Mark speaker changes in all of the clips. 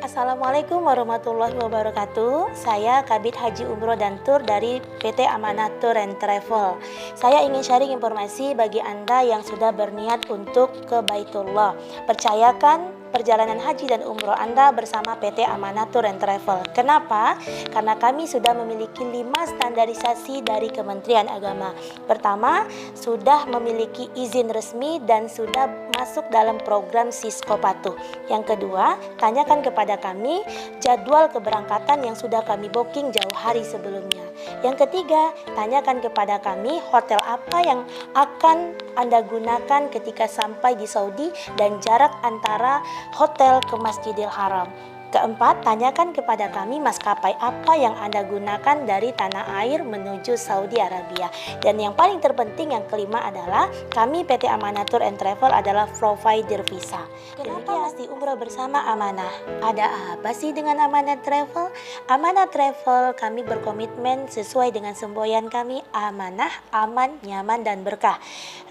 Speaker 1: Assalamualaikum warahmatullahi wabarakatuh. Saya Kabid Haji Umroh dan Tur dari PT Amanah Tour and Travel. Saya ingin sharing informasi bagi Anda yang sudah berniat untuk ke Baitullah. Percayakan perjalanan haji dan umroh Anda bersama PT Amanah Tour and Travel. Kenapa? Karena kami sudah memiliki 5 standarisasi dari Kementerian Agama. Pertama, sudah memiliki izin resmi dan sudah masuk dalam program Siskopatuh. Yang kedua, tanyakan kepada kami jadwal keberangkatan yang sudah kami booking jauh hari sebelumnya. Yang ketiga, tanyakan kepada kami hotel apa yang akan Anda gunakan ketika sampai di Saudi dan jarak antara hotel ke Masjidil Haram. Keempat, tanyakan kepada kami maskapai apa yang Anda gunakan dari tanah air menuju Saudi Arabia. Dan yang paling terpenting, yang kelima adalah kami PT Amanah Tour and Travel adalah provider visa. Kenapa mesti umroh bersama Amanah? Ada apa sih dengan Amanah Travel? Amanah Travel kami berkomitmen sesuai dengan semboyan kami, amanah, aman, nyaman, dan berkah.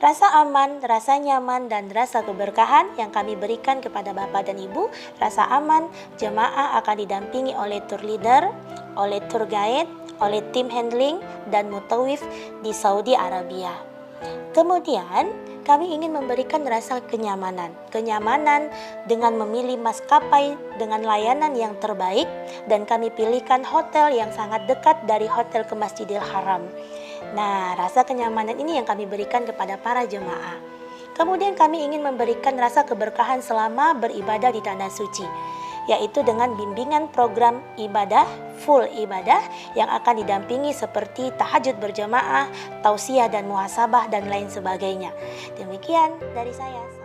Speaker 1: Rasa aman, rasa nyaman, dan rasa keberkahan yang kami berikan kepada Bapak dan Ibu. Rasa aman, jemaah akan didampingi oleh tour leader, oleh tour guide, oleh tim handling, dan mutawif di Saudi Arabia. Kemudian, kami ingin memberikan rasa kenyamanan. Kenyamanan dengan memilih maskapai dengan layanan yang terbaik, dan kami pilihkan hotel yang sangat dekat dari hotel ke Masjidil Haram. Nah, rasa kenyamanan ini yang kami berikan kepada para jemaah. Kemudian kami ingin memberikan rasa keberkahan selama beribadah di Tanah Suci, yaitu dengan bimbingan program ibadah, full ibadah yang akan didampingi seperti tahajud berjamaah, tausiah dan muhasabah dan lain sebagainya. Demikian dari saya.